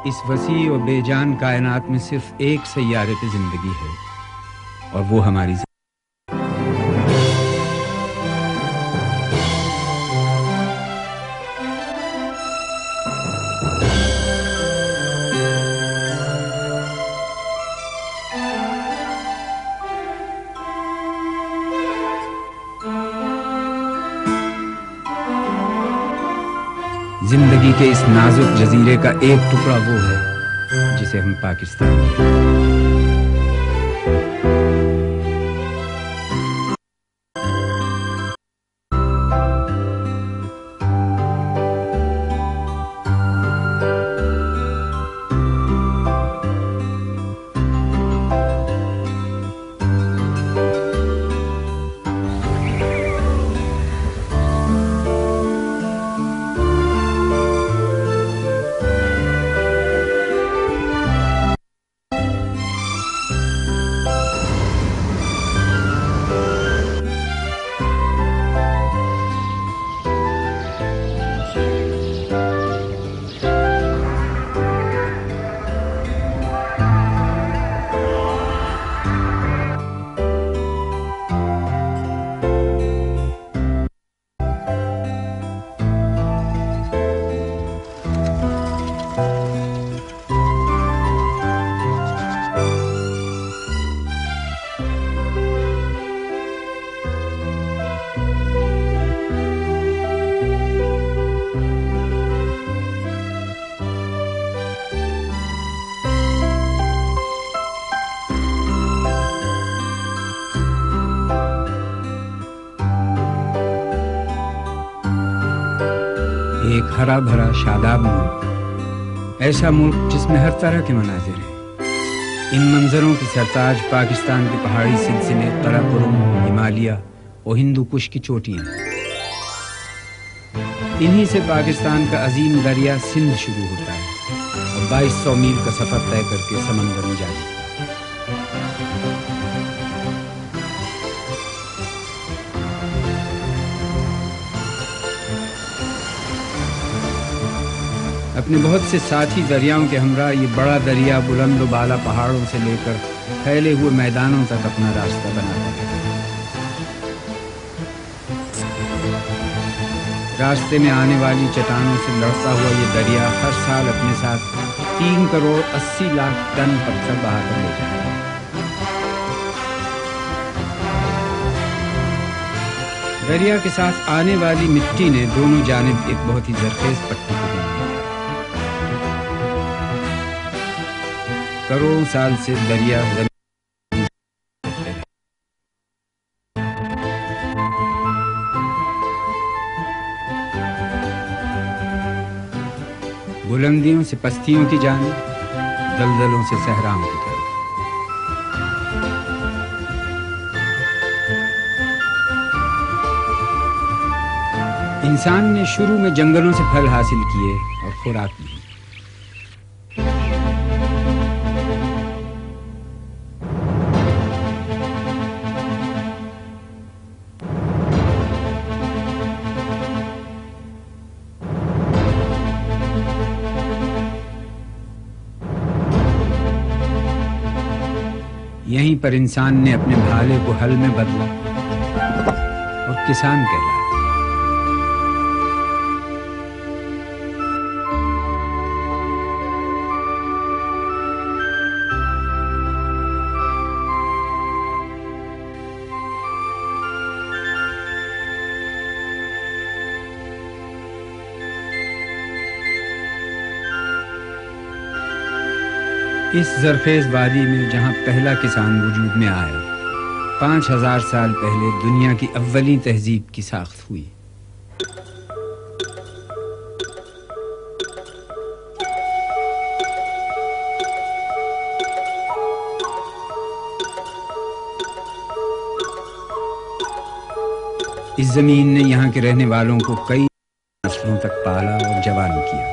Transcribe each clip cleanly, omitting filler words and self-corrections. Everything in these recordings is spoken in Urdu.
اس وسیع و بے جان کائنات میں صرف ایک سیارے پہ زندگی ہے اور وہ ہماری زندگی کے اس نازک جزیرے کا ایک ٹکڑا وہ ہے جسے ہم پاکستان ایک ہرا بھرا شاداب ملک، ایسا ملک جس میں ہر طرح کے مناظر ہیں۔ ان منظروں کی سرتاج پاکستان کے پہاڑی سلسلے قراقرم، ہمالیہ اور ہندو کش کی چوٹیاں۔ انہی سے پاکستان کا عظیم دریا سندھ شروع ہوتا ہے اور 2200 میل کا سفر طے کر کے سمندر میں جا جاتا ہے۔ اپنے بہت سے ساتھی دریاؤں کے ہمراہ یہ بڑا دریا بلند و بالا پہاڑوں سے لے کر پھیلے ہوئے میدانوں تک اپنا راستہ بناتا ہے۔ راستے میں آنے والی چٹانوں سے لڑتا ہوا یہ دریا ہر سال اپنے ساتھ 3 کروڑ 80 لاکھ ٹن پتھر بہا کر لے جاتا ہے۔ دریا کے ساتھ آنے والی مٹی نے دونوں جانب ایک بہت ہی زرخیز پٹی کو بنا دیا۔ کروڑوں سال سے دریا بلندیوں سے پستیوں کی جانب، دلدلوں سے صحراؤں کی طرف۔ انسان نے شروع میں جنگلوں سے پھل حاصل کیے اور خوراک لی۔ یہیں پر انسان نے اپنے بھالے کو ہل میں بدلا اور کسان کہلایا۔ اس زرخیز وادی میں جہاں پہلا کسان وجود میں آیا، 5000 سال پہلے دنیا کی اولین تہذیب کی ساخت ہوئی۔ اس زمین نے یہاں کے رہنے والوں کو کئی نسلوں تک پالا اور جوان کیا۔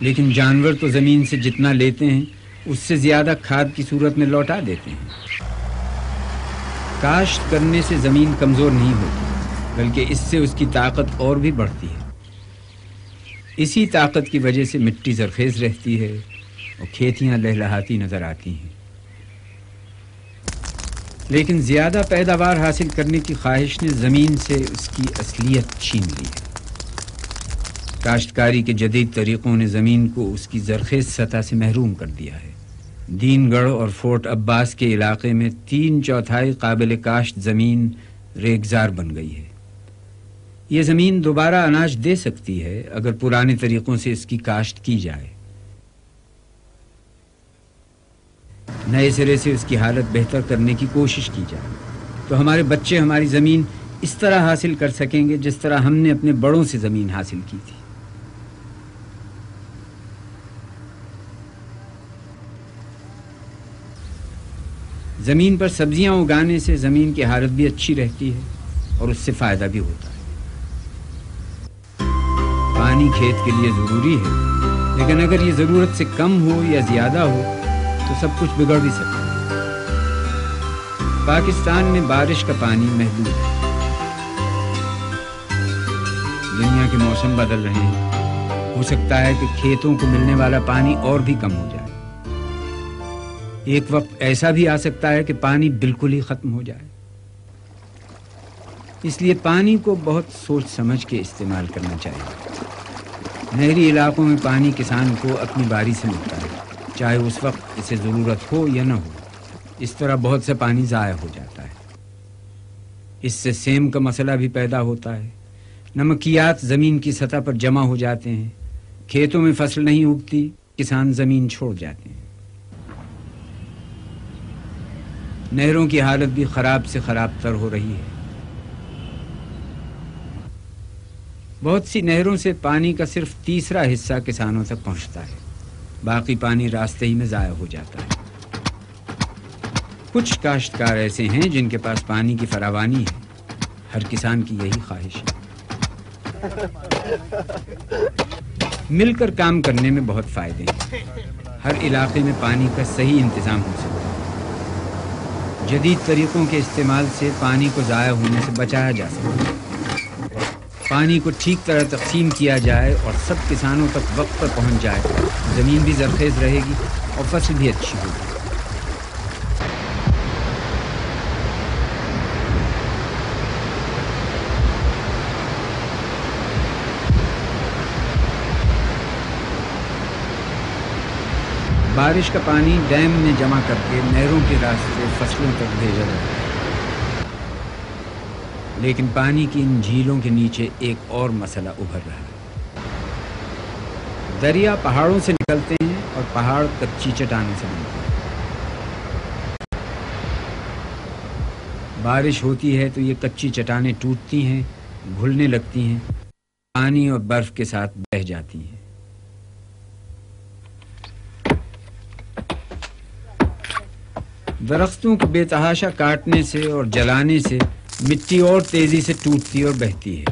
لیکن جانور تو زمین سے جتنا لیتے ہیں اس سے زیادہ کھاد کی صورت میں لوٹا دیتے ہیں۔ کاشت کرنے سے زمین کمزور نہیں ہوتی بلکہ اس سے اس کی طاقت اور بھی بڑھتی ہے۔ اسی طاقت کی وجہ سے مٹی زرخیز رہتی ہے اور کھیتیاں لہلہاتی نظر آتی ہیں۔ لیکن زیادہ پیداوار حاصل کرنے کی خواہش نے زمین سے اس کی اصلیت چھین لی ہے۔ کاشتکاری کے جدید طریقوں نے زمین کو اس کی زرخیز سطح سے محروم کر دیا ہے۔ دین گڑھ اور فورٹ عباس کے علاقے میں 3/4 قابل کاشت زمین ریگزار بن گئی ہے۔ یہ زمین دوبارہ اناج دے سکتی ہے اگر پرانے طریقوں سے اس کی کاشت کی جائے، نئے سرے سے اس کی حالت بہتر کرنے کی کوشش کی جائے، تو ہمارے بچے ہماری زمین اس طرح حاصل کر سکیں گے جس طرح ہم نے اپنے بڑوں سے زمین حاصل کی تھی۔ زمین پر سبزیاں اگانے سے زمین کی حالت بھی اچھی رہتی ہے اور اس سے فائدہ بھی ہوتا ہے۔ پانی کھیت کے لیے ضروری ہے، لیکن اگر یہ ضرورت سے کم ہو یا زیادہ ہو تو سب کچھ بگڑ بھی سکتا ہے۔ پاکستان میں بارش کا پانی محدود ہے۔ دنیا کے موسم بدل رہے ہیں، ہو سکتا ہے کہ کھیتوں کو ملنے والا پانی اور بھی کم ہو جائے۔ ایک وقت ایسا بھی آ سکتا ہے کہ پانی بالکل ہی ختم ہو جائے۔ اس لیے پانی کو بہت سوچ سمجھ کے استعمال کرنا چاہیے۔ نہری علاقوں میں پانی کسان کو اپنی باری سے ملتا ہے، چاہے اس وقت اسے ضرورت ہو یا نہ ہو۔ اس طرح بہت سے پانی ضائع ہو جاتا ہے۔ اس سے سیم کا مسئلہ بھی پیدا ہوتا ہے۔ نمکیات زمین کی سطح پر جمع ہو جاتے ہیں، کھیتوں میں فصل نہیں اگتی، کسان زمین چھوڑ جاتے ہیں۔ نہروں کی حالت بھی خراب سے خراب تر ہو رہی ہے۔ بہت سی نہروں سے پانی کا صرف 1/3 حصہ کسانوں تک پہنچتا ہے، باقی پانی راستے ہی میں ضائع ہو جاتا ہے۔ کچھ کاشتکار ایسے ہیں جن کے پاس پانی کی فراوانی ہے۔ ہر کسان کی یہی خواہش ہے۔ مل کر کام کرنے میں بہت فائدے ہیں۔ ہر علاقے میں پانی کا صحیح انتظام ہو سکتا ہے۔ جدید طریقوں کے استعمال سے پانی کو ضائع ہونے سے بچایا جا سکتا ہے۔ پانی کو ٹھیک طرح تقسیم کیا جائے اور سب کسانوں تک وقت پر پہنچ جائے، زمین بھی زرخیز رہے گی اور فصل بھی اچھی ہوگی۔ بارش کا پانی ڈیم میں جمع کر کے نہروں کے راستے فصلوں تک بھیجا جاتا ہے۔ لیکن پانی کی ان جھیلوں کے نیچے ایک اور مسئلہ ابھر رہا ہے۔ دریا پہاڑوں سے نکلتے ہیں اور پہاڑ کچی چٹانوں سے بنتے ہیں۔ بارش ہوتی ہے تو یہ کچی چٹانیں ٹوٹتی ہیں، گھلنے لگتی ہیں، پانی اور برف کے ساتھ بہہ جاتی ہیں۔ درختوں کو بے تحاشا کاٹنے سے اور جلانے سے مٹی اور تیزی سے ٹوٹتی اور بہتی ہے،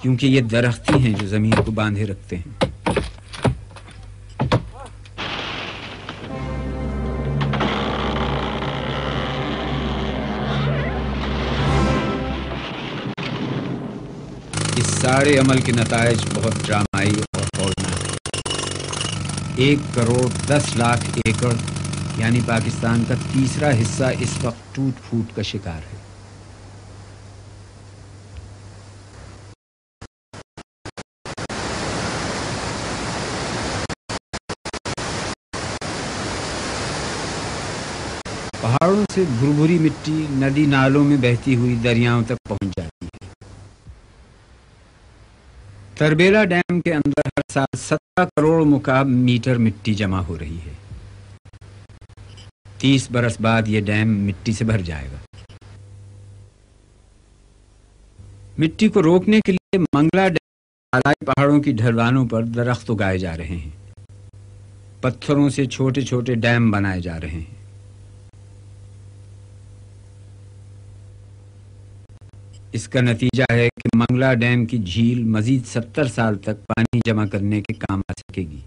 کیونکہ یہ درخت ہی ہیں جو زمین کو باندھے رکھتے ہیں۔ اس سارے عمل کے نتائج بہت ڈرامائی اور ہولناک ہیں۔ 1,10,00,000 ایکڑ یعنی پاکستان کا 1/3 حصہ اس وقت ٹوٹ پھوٹ کا شکار ہے۔ پہاڑوں سے بھربھری مٹی ندی نالوں میں بہتی ہوئی دریاؤں تک پہنچ جاتی ہے۔ تربیلا ڈیم کے اندر ہر سال 17 کروڑ مکعب میٹر مٹی جمع ہو رہی ہے۔ 30 برس بعد یہ ڈیم مٹی سے بھر جائے گا۔ مٹی کو روکنے کے لیے منگلا ڈیم بالائی پہاڑوں کی ڈھلوانوں پر درخت اگائے جا رہے ہیں۔ پتھروں سے چھوٹے چھوٹے ڈیم بنائے جا رہے ہیں۔ اس کا نتیجہ ہے کہ منگلا ڈیم کی جھیل مزید 70 سال تک پانی جمع کرنے کے کام آ سکے گی۔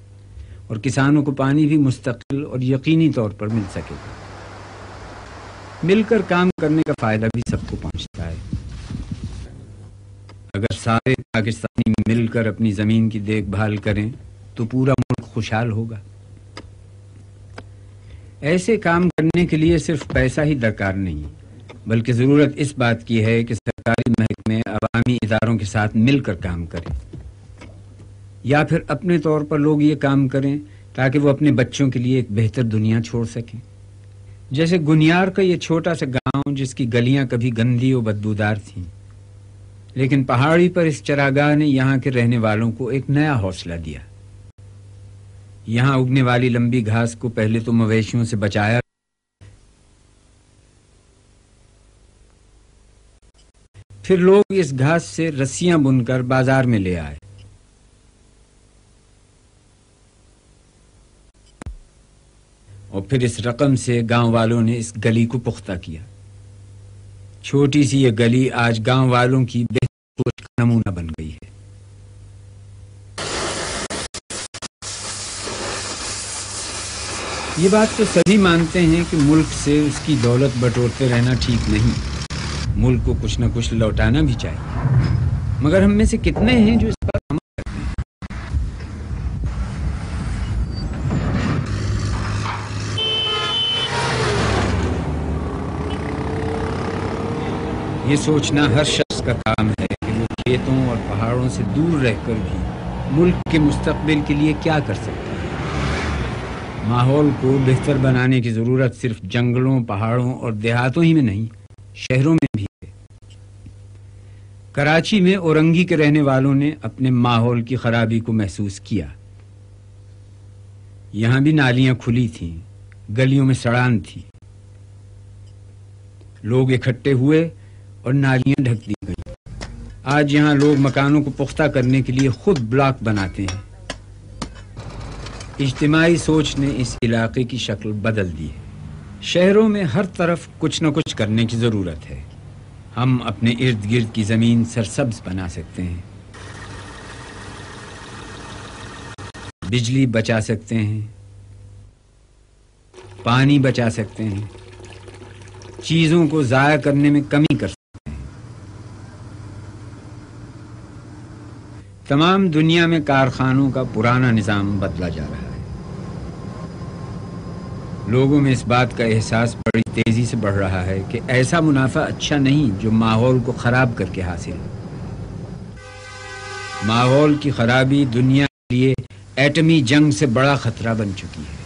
اور کسانوں کو پانی بھی مستقل اور یقینی طور پر مل سکے گا۔ مل کر کام کرنے کا فائدہ بھی سب کو پہنچتا ہے۔ اگر سارے پاکستانی مل کر اپنی زمین کی دیکھ بھال کریں تو پورا ملک خوشحال ہوگا۔ ایسے کام کرنے کے لیے صرف پیسہ ہی درکار نہیں، بلکہ ضرورت اس بات کی ہے کہ سرکاری محکمے عوامی اداروں کے ساتھ مل کر کام کریں، یا پھر اپنے طور پر لوگ یہ کام کریں تاکہ وہ اپنے بچوں کے لیے ایک بہتر دنیا چھوڑ سکیں۔ جیسے گنیار کا یہ چھوٹا سا گاؤں جس کی گلیاں کبھی گندی و بدبودار تھیں، لیکن پہاڑی پر اس چراگاہ نے یہاں کے رہنے والوں کو ایک نیا حوصلہ دیا۔ یہاں اگنے والی لمبی گھاس کو پہلے تو مویشیوں سے بچایا، پھر لوگ اس گھاس سے رسیاں بن کر بازار میں لے آئے۔ اور پھر اس رقم سے گاؤں والوں نے اس گلی کو پختہ کیا۔ چھوٹی سی یہ گلی آج گاؤں والوں کی بہتر سوچ کا نمونہ بن گئی ہے۔ یہ بات تو سبھی مانتے ہیں کہ ملک سے اس کی دولت بٹورتے رہنا ٹھیک نہیں، ملک کو کچھ نہ کچھ لوٹانا بھی چاہیے، مگر ہم میں سے کتنے ہیں جو اس پر عمل کرتے ہیں؟ یہ سوچنا ہر شخص کا کام ہے کہ وہ کھیتوں اور پہاڑوں سے دور رہ کر بھی ملک کے مستقبل کے لیے کیا کر سکتا ہے۔ ماحول کو بہتر بنانے کی ضرورت صرف جنگلوں، پہاڑوں اور دیہاتوں ہی میں نہیں، شہروں میں بھی ہے۔ کراچی میں اورنگی کے رہنے والوں نے اپنے ماحول کی خرابی کو محسوس کیا۔ یہاں بھی نالیاں کھلی تھیں، گلیوں میں سڑان تھی، لوگ اکٹھے ہوئے اور نالیاں ڈھک دی گئی۔ آج یہاں لوگ مکانوں کو پختہ کرنے کے لیے خود بلاک بناتے ہیں۔ اجتماعی سوچ نے اس علاقے کی شکل بدل دی ہے۔ شہروں میں ہر طرف کچھ نہ کچھ کرنے کی ضرورت ہے۔ ہم اپنے ارد گرد کی زمین سرسبز بنا سکتے ہیں، بجلی بچا سکتے ہیں، پانی بچا سکتے ہیں، چیزوں کو ضائع کرنے میں کمی کر سکتے ہیں۔ تمام دنیا میں کارخانوں کا پرانا نظام بدلا جا رہا ہے۔ لوگوں میں اس بات کا احساس بڑی تیزی سے بڑھ رہا ہے کہ ایسا منافع اچھا نہیں جو ماحول کو خراب کر کے حاصل ہو۔ ماحول کی خرابی دنیا کے لیے ایٹمی جنگ سے بڑا خطرہ بن چکی ہے۔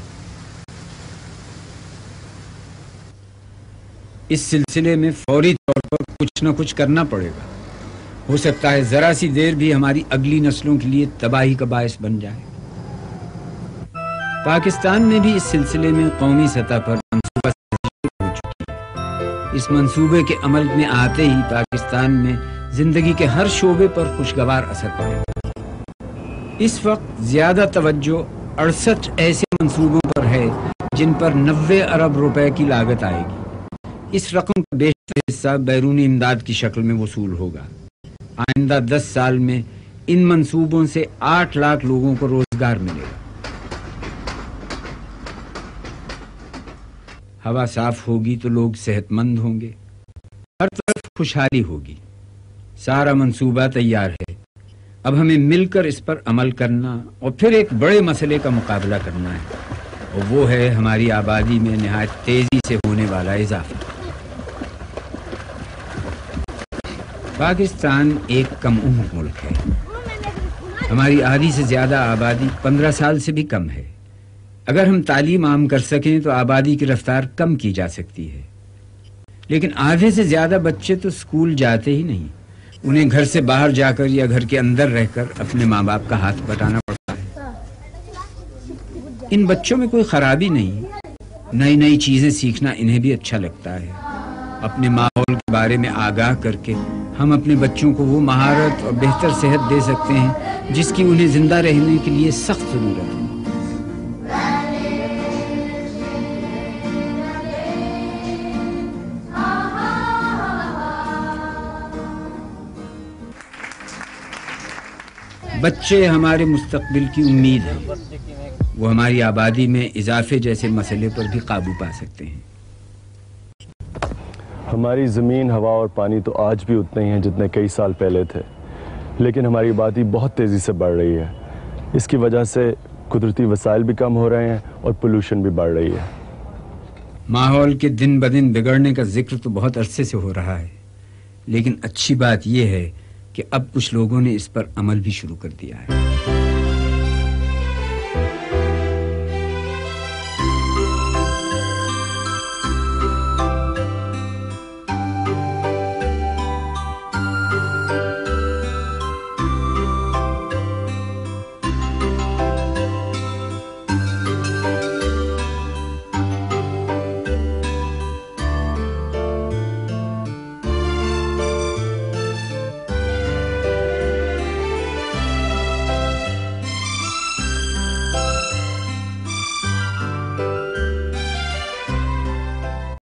اس سلسلے میں فوری طور پر کچھ نہ کچھ کرنا پڑے گا۔ ہو سکتا ہے ذرا سی دیر بھی ہماری اگلی نسلوں کے لیے تباہی کا باعث بن جائے۔ پاکستان میں بھی اس سلسلے میں قومی سطح پر منصوبہ ہو چکی ہے۔ اس منصوبے کے عمل میں آتے ہی پاکستان میں زندگی کے ہر شعبے پر خوشگوار اثر پڑے گا۔ اس وقت زیادہ توجہ 68 ایسے منصوبوں پر ہے جن پر 90 ارب روپے کی لاگت آئے گی۔ اس رقم کا بیشتر حصہ بیرونی امداد کی شکل میں وصول ہوگا۔ آئندہ 10 سال میں ان منصوبوں سے 8 لاکھ لوگوں کو روزگار ملے گا۔ ہوا صاف ہوگی تو لوگ صحت مند ہوں گے، ہر طرف خوشحالی ہوگی۔ سارا منصوبہ تیار ہے، اب ہمیں مل کر اس پر عمل کرنا اور پھر ایک بڑے مسئلے کا مقابلہ کرنا ہے، اور وہ ہے ہماری آبادی میں نہایت تیزی سے ہونے والا اضافہ۔ پاکستان ایک کم عمر ملک ہے۔ ہماری آدھی سے زیادہ آبادی 15 سال سے بھی کم ہے۔ اگر ہم تعلیم عام کر سکیں تو آبادی کی رفتار کم کی جا سکتی ہے، لیکن آدھے سے زیادہ بچے تو اسکول جاتے ہی نہیں۔ انہیں گھر سے باہر جا کر یا گھر کے اندر رہ کر اپنے ماں باپ کا ہاتھ بٹانا پڑتا ہے۔ ان بچوں میں کوئی خرابی نہیں، نئی نئی چیزیں سیکھنا انہیں بھی اچھا لگتا ہے۔ اپنے ماحول کے بارے میں آگاہ کر کے ہم اپنے بچوں کو وہ مہارت اور بہتر صحت دے سکتے ہیں جس کی انہیں زندہ رہنے کے لیے سخت ضرورت ہے۔ بچے ہمارے مستقبل کی امید ہیں. وہ ہماری آبادی میں اضافے جیسے مسئلے پر بھی قابو پا سکتے ہیں. ہماری زمین، ہوا اور پانی تو آج بھی اتنے ہی ہیں جتنے کئی سال پہلے تھے، لیکن ہماری آبادی بہت تیزی سے بڑھ رہی ہے. اس کی وجہ سے قدرتی وسائل بھی کم ہو رہے ہیں اور پولوشن بھی بڑھ رہی ہے. ماحول کے دن بدن بگڑنے کا ذکر تو بہت عرصے سے ہو رہا ہے، لیکن اچھی بات یہ ہے کہ اب کچھ لوگوں نے اس پر عمل بھی شروع کر دیا ہے.